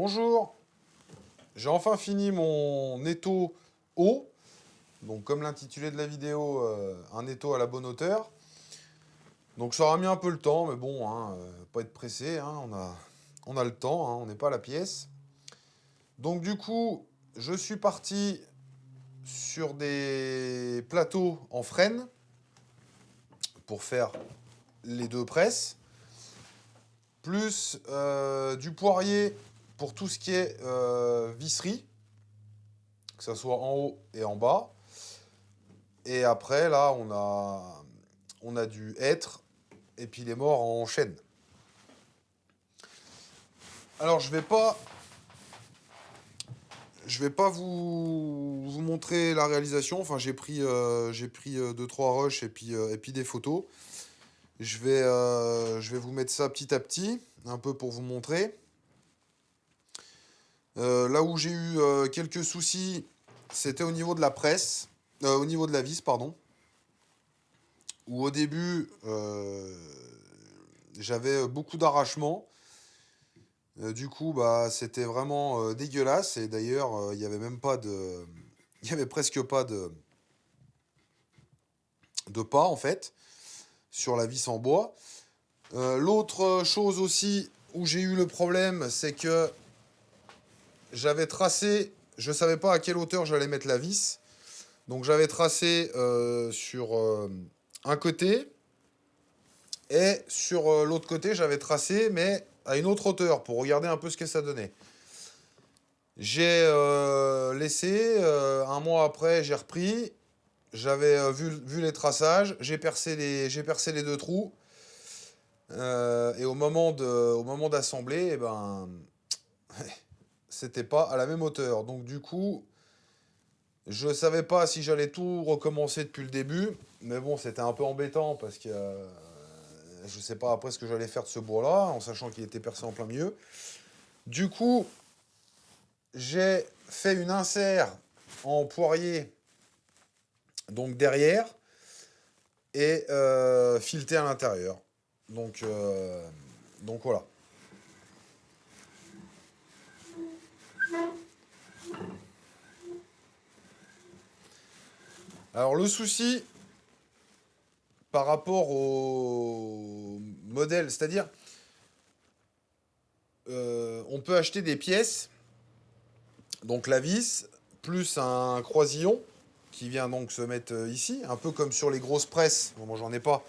Bonjour, j'ai enfin fini mon étau haut, donc comme l'intitulé de la vidéo, un étau à la bonne hauteur. Donc ça aura mis un peu le temps, mais bon, hein, pas être pressé, hein, on a le temps, hein, on n'est pas à la pièce. Donc du coup, je suis parti sur des plateaux en frêne pour faire les deux presses, plus du poirier pour tout ce qui est visserie, que ce soit en haut et en bas. Et après, là, on a du hêtre et puis les morts en chaîne. Alors, je vais pas vous montrer la réalisation. Enfin, j'ai pris 2-3 rushs et puis des photos. Je vais vous mettre ça petit à petit, un peu pour vous montrer. Là où j'ai eu quelques soucis, c'était au niveau de la presse, au niveau de la vis, pardon. Où au début, j'avais beaucoup d'arrachements. Du coup, bah, c'était vraiment dégueulasse. Et d'ailleurs, il y avait même pas de, il y avait presque pas de pas en fait sur la vis en bois. L'autre chose aussi où j'ai eu le problème, c'est que j'avais tracé, je savais pas à quelle hauteur j'allais mettre la vis. Donc j'avais tracé sur un côté et sur l'autre côté, j'avais tracé mais à une autre hauteur pour regarder un peu ce que ça donnait. J'ai laissé, un mois après, j'ai repris. J'avais vu les traçages, j'ai percé les deux trous. Et au moment d'assembler, eh ben, c'était pas à la même hauteur. Donc du coup, je savais pas si j'allais tout recommencer depuis le début. Mais bon, c'était un peu embêtant parce que je sais pas après ce que j'allais faire de ce bois-là, en sachant qu'il était percé en plein milieu. Du coup, j'ai fait une insert en poirier, donc derrière, et fileté à l'intérieur. Donc voilà. Alors le souci par rapport au modèle, c'est-à-dire on peut acheter des pièces, donc la vis, plus un croisillon qui vient donc se mettre ici, un peu comme sur les grosses presses. Bon, moi j'en ai pas.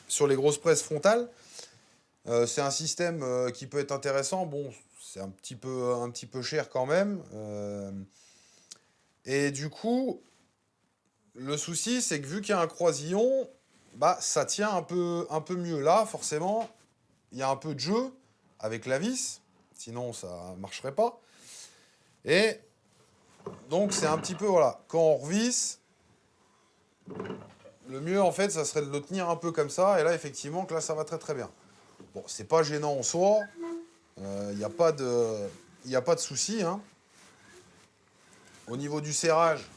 Sur les grosses presses frontales, c'est un système qui peut être intéressant. Bon, c'est un petit peu cher quand même. Et du coup, le souci, c'est que vu qu'il y a un croisillon, bah ça tient un peu mieux. Là, forcément, il y a un peu de jeu avec la vis, sinon ça marcherait pas. Et donc c'est un petit peu, voilà, quand on revisse, le mieux en fait, ça serait de le tenir un peu comme ça. Et là, effectivement, que là, ça va très très bien. Bon, c'est pas gênant en soi. Il n'y a pas de, il a pas de souci, hein. Au niveau du serrage,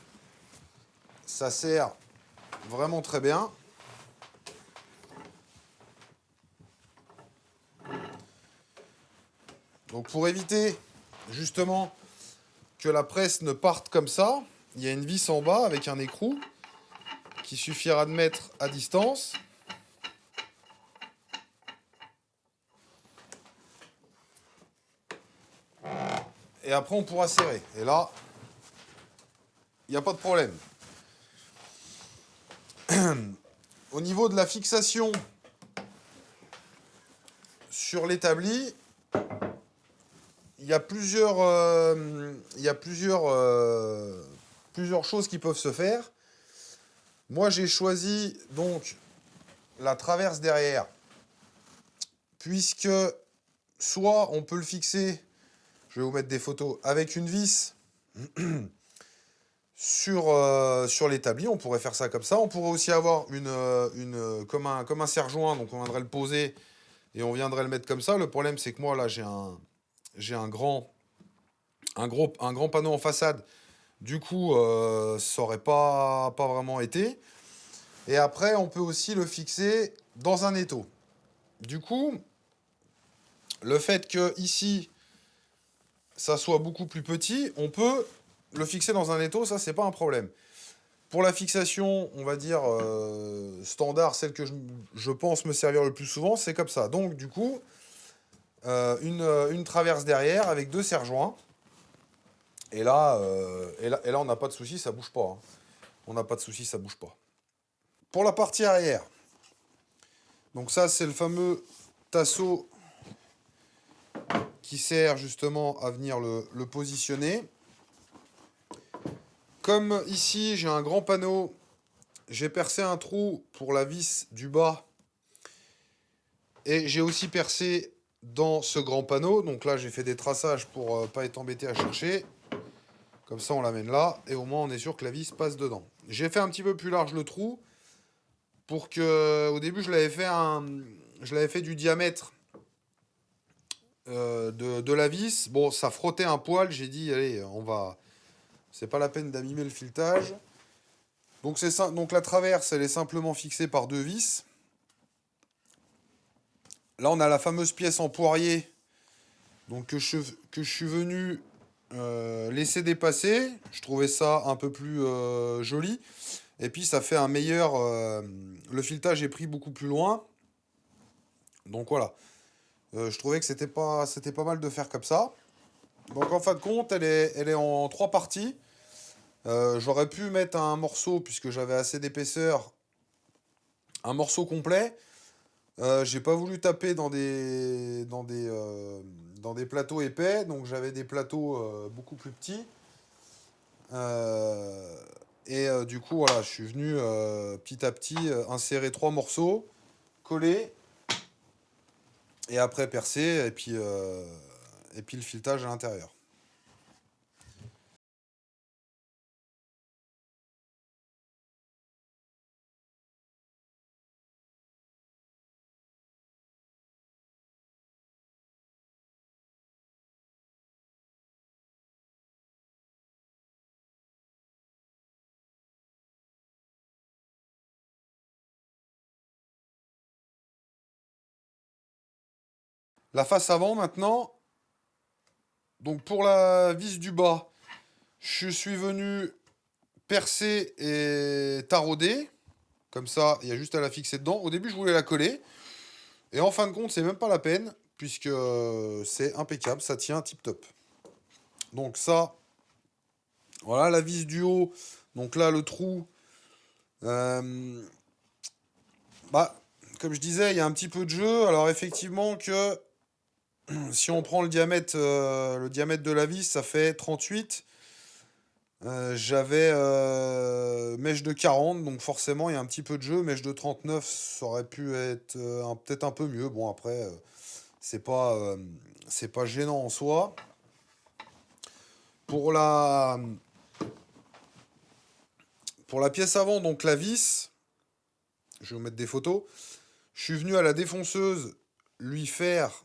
ça serre vraiment très bien. Donc pour éviter justement que la presse ne parte comme ça, il y a une vis en bas avec un écrou qui suffira de mettre à distance. Et après on pourra serrer. Et là, il n'y a pas de problème. Au niveau de la fixation sur l'établi, il y a plusieurs choses qui peuvent se faire. Moi, j'ai choisi donc la traverse derrière, puisque soit on peut le fixer, je vais vous mettre des photos, avec une vis sur l'établi, on pourrait faire ça comme ça. On pourrait aussi avoir comme un serre-joint, donc on viendrait le poser et on viendrait le mettre comme ça. Le problème, c'est que moi, là, j'ai un grand panneau en façade. Du coup, ça aurait pas vraiment été. Et après, on peut aussi le fixer dans un étau. Du coup, le fait que ici, ça soit beaucoup plus petit, on peut le fixer dans un étau, ça c'est pas un problème. Pour la fixation, on va dire standard, celle que je pense me servir le plus souvent, c'est comme ça. Donc du coup, une traverse derrière avec 2 serre-joints. Et là, on n'a pas de souci, ça bouge pas, hein. On n'a pas de souci, ça bouge pas. Pour la partie arrière, donc ça c'est le fameux tasseau qui sert justement à venir le positionner. Comme ici j'ai un grand panneau, j'ai percé un trou pour la vis du bas et j'ai aussi percé dans ce grand panneau. Donc là j'ai fait des traçages pour pas être embêté à chercher. Comme ça on l'amène là et au moins on est sûr que la vis passe dedans. J'ai fait un petit peu plus large le trou pour que, au début je l'avais fait du diamètre de la vis. Bon, ça frottait un poil, j'ai dit allez, c'est pas la peine d'abîmer le filetage. Donc la traverse, elle est simplement fixée par 2 vis. Là, on a la fameuse pièce en poirier, donc que je suis venu laisser dépasser. Je trouvais ça un peu plus joli. Et puis ça fait un meilleur... le filetage est pris beaucoup plus loin. Donc voilà. Je trouvais que c'était pas mal de faire comme ça. Donc en fin de compte, elle est en 3 parties. J'aurais pu mettre un morceau, puisque j'avais assez d'épaisseur, un morceau complet. J'ai pas voulu taper dans des plateaux épais, donc j'avais des plateaux beaucoup plus petits. Du coup, voilà, je suis venu petit à petit insérer 3 morceaux, coller, et après percer, et puis le filetage à l'intérieur. La face avant maintenant, donc pour la vis du bas, je suis venu percer et tarauder. Comme ça, il y a juste à la fixer dedans. Au début, je voulais la coller. Et en fin de compte, c'est même pas la peine, puisque c'est impeccable, ça tient tip top. Donc ça, voilà la vis du haut. Donc là, le trou. euh, Bah, comme je disais, il y a un petit peu de jeu. Alors effectivement que si on prend le diamètre de la vis, ça fait 38. J'avais mèche de 40, donc forcément il y a un petit peu de jeu. Mèche de 39, ça aurait pu être peut-être un peu mieux. Bon après, c'est pas, euh, c'est pas gênant en soi. Pour la, pour la pièce avant, donc la vis, je vais vous mettre des photos. Je suis venu à la défonceuse lui faire,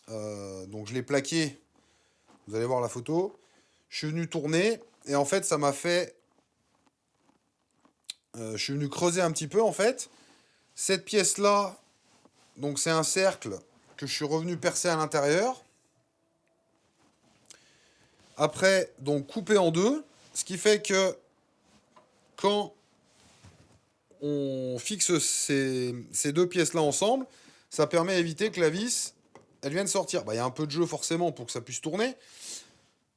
donc je l'ai plaqué. Vous allez voir la photo. Je suis venu tourner et en fait ça m'a fait, je suis venu creuser un petit peu en fait. Cette pièce là, donc c'est un cercle que je suis revenu percer à l'intérieur. Après, donc coupé en deux, ce qui fait que quand on fixe ces 2 pièces-là ensemble, ça permet d'éviter que la vis, elle vienne sortir. Bah, il y a un peu de jeu forcément pour que ça puisse tourner.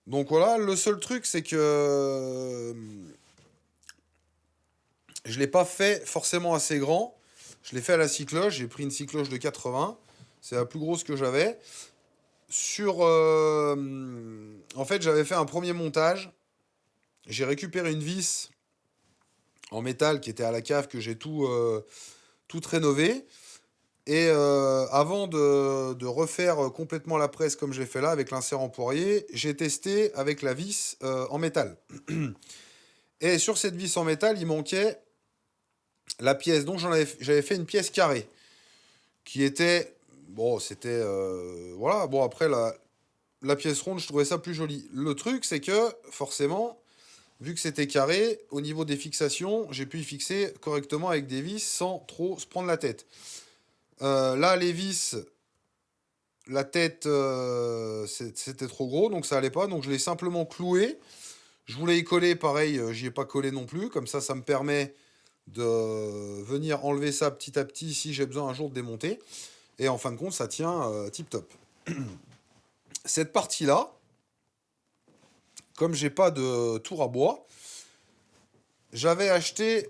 Donc voilà, le seul truc, c'est que je ne l'ai pas fait forcément assez grand. Je l'ai fait à la scie cloche. J'ai pris une scie cloche de 80. C'est la plus grosse que j'avais. En fait, j'avais fait un premier montage. J'ai récupéré une vis en métal qui était à la cave, que j'ai tout rénové. Et avant de refaire complètement la presse comme j'ai fait là, avec l'insert en poirier, j'ai testé avec la vis en métal. Et sur cette vis en métal, il manquait la pièce. Donc j'avais fait une pièce carrée. Qui était... Bon, c'était... voilà, bon après, la pièce ronde, je trouvais ça plus joli. Le truc, c'est que, forcément, vu que c'était carré, au niveau des fixations, j'ai pu y fixer correctement avec des vis sans trop se prendre la tête. Là, les vis, la tête, c'était trop gros, donc ça allait pas. Donc je l'ai simplement cloué. Je voulais y coller, pareil, j'y ai pas collé non plus. Comme ça me permet de venir enlever ça petit à petit si j'ai besoin un jour de démonter. Et en fin de compte, ça tient tip top. Cette partie-là, comme j'ai pas de tour à bois, j'avais acheté,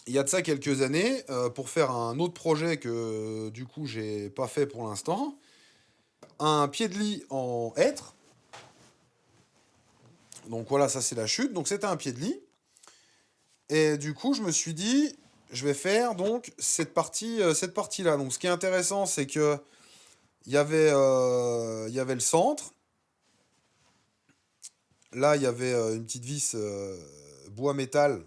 il y a de ça quelques années, pour faire un autre projet que du coup j'ai pas fait pour l'instant, un pied de lit en hêtre. Donc voilà, ça c'est la chute. Donc c'était un pied de lit. Et du coup, je me suis dit, je vais faire donc cette partie-là. Donc ce qui est intéressant, c'est que il y avait le centre. Là, il y avait une petite vis bois métal,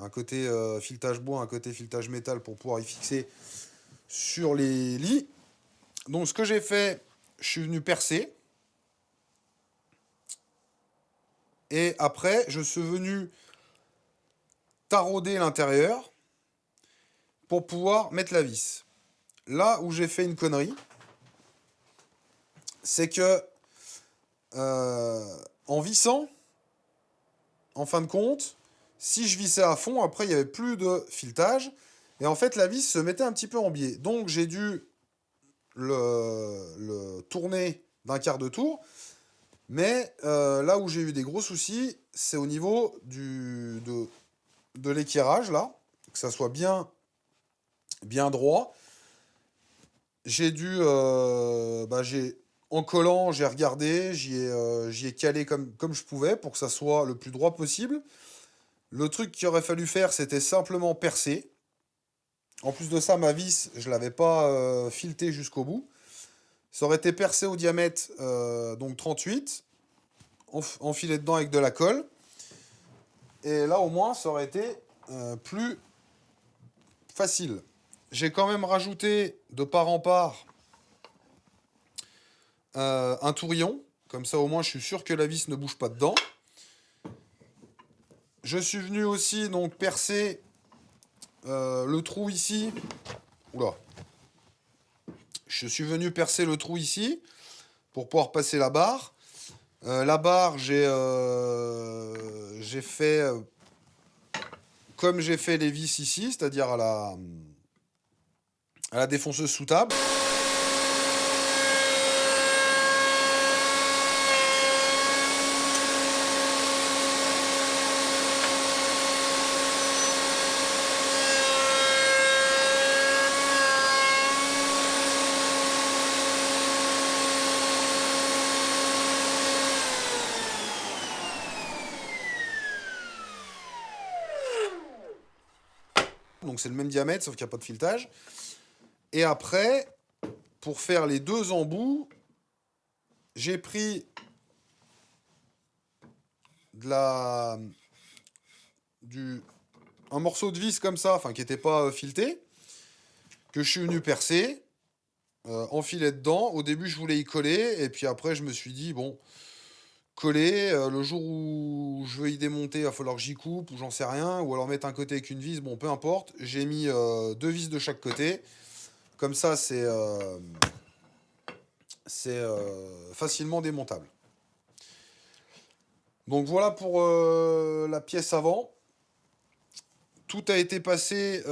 un côté filetage bois, un côté filetage métal pour pouvoir y fixer sur les lits. Donc ce que j'ai fait, je suis venu percer. Et après, je suis venu tarauder l'intérieur pour pouvoir mettre la vis. Là où j'ai fait une connerie, c'est que en vissant, en fin de compte, si je vissais à fond, après il n'y avait plus de filetage. Et en fait, la vis se mettait un petit peu en biais. Donc j'ai dû le tourner d'un quart de tour. Mais là où j'ai eu des gros soucis, c'est au niveau de l'équerrage, là. Que ça soit bien droit. J'ai dû... en collant, j'ai regardé, j'y ai calé comme je pouvais pour que ça soit le plus droit possible. Le truc qu'il aurait fallu faire, c'était simplement percer. En plus de ça, ma vis, je ne l'avais pas filetée jusqu'au bout. Ça aurait été percé au diamètre donc 38, enfilé dedans avec de la colle. Et là, au moins, ça aurait été plus facile. J'ai quand même rajouté de part en part un tourillon. Comme ça, au moins, je suis sûr que la vis ne bouge pas dedans. Je suis venu aussi donc percer le trou ici. Oula. Je suis venu percer le trou ici pour pouvoir passer la barre. La barre, j'ai fait comme j'ai fait les vis ici, c'est-à-dire à la défonceuse sous table. Donc c'est le même diamètre, sauf qu'il n'y a pas de filetage. Et après, pour faire les deux embouts, j'ai pris un morceau de vis comme ça, enfin qui n'était pas fileté, que je suis venu percer, enfiler dedans. Au début, je voulais y coller, et puis après, je me suis dit, bon, coller, le jour où je veux y démonter, il va falloir que j'y coupe, ou j'en sais rien, ou alors mettre un côté avec une vis, bon, peu importe. J'ai mis deux vis de chaque côté. Comme ça, c'est facilement démontable. Donc voilà pour la pièce avant. Tout a été passé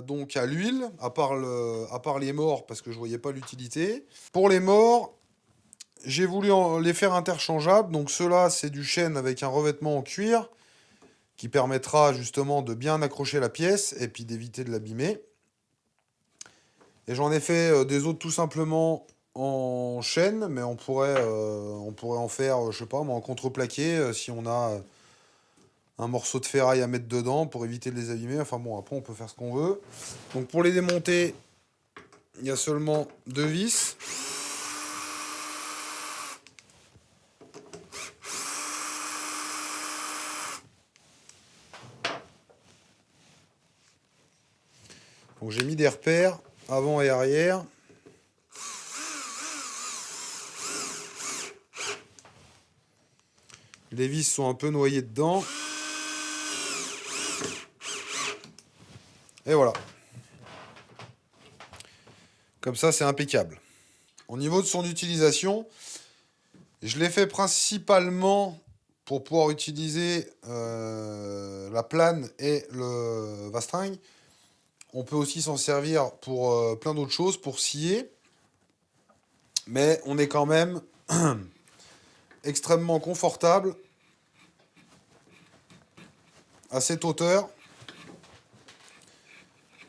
donc à l'huile, à part les morts, parce que je voyais pas l'utilité. Pour les morts, j'ai voulu les faire interchangeables. Donc ceux-là, c'est du chêne avec un revêtement en cuir qui permettra justement de bien accrocher la pièce et puis d'éviter de l'abîmer. Et j'en ai fait des autres tout simplement en chêne, mais on pourrait en faire, je sais pas, en contreplaqué si on a un morceau de ferraille à mettre dedans pour éviter de les abîmer. Enfin bon, après on peut faire ce qu'on veut. Donc pour les démonter, il y a seulement deux vis. Donc j'ai mis des repères avant et arrière. Les vis sont un peu noyées dedans. Et voilà. Comme ça, c'est impeccable. Au niveau de son utilisation, je l'ai fait principalement pour pouvoir utiliser la plane et le vastringue. On peut aussi s'en servir pour plein d'autres choses, pour scier. Mais on est quand même extrêmement confortable à cette hauteur.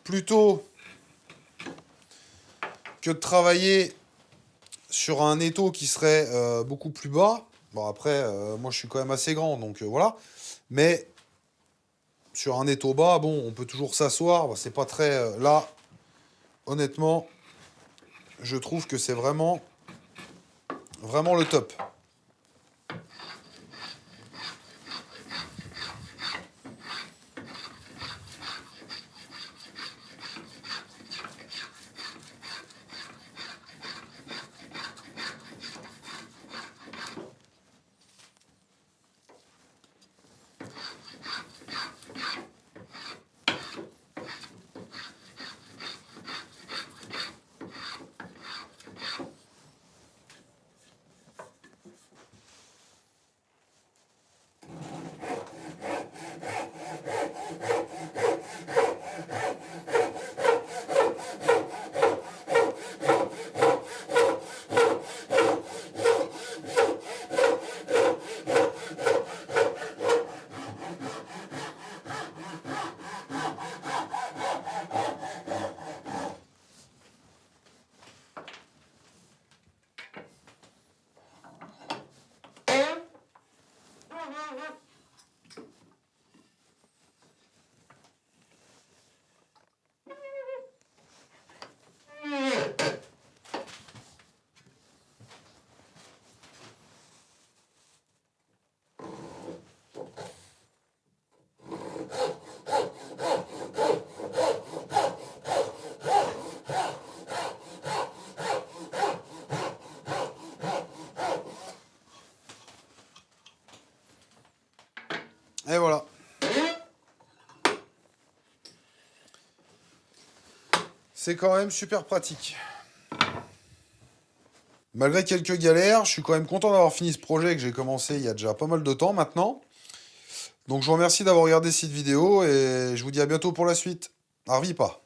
Plutôt que de travailler sur un étau qui serait beaucoup plus bas. Bon, après, moi, je suis quand même assez grand, donc voilà. Mais sur un étau bas, bon, on peut toujours s'asseoir. Bah, c'est pas très... là, honnêtement, je trouve que c'est vraiment, vraiment le top. Et voilà. C'est quand même super pratique. Malgré quelques galères, je suis quand même content d'avoir fini ce projet que j'ai commencé il y a déjà pas mal de temps maintenant. Donc je vous remercie d'avoir regardé cette vidéo et je vous dis à bientôt pour la suite. Arvipa.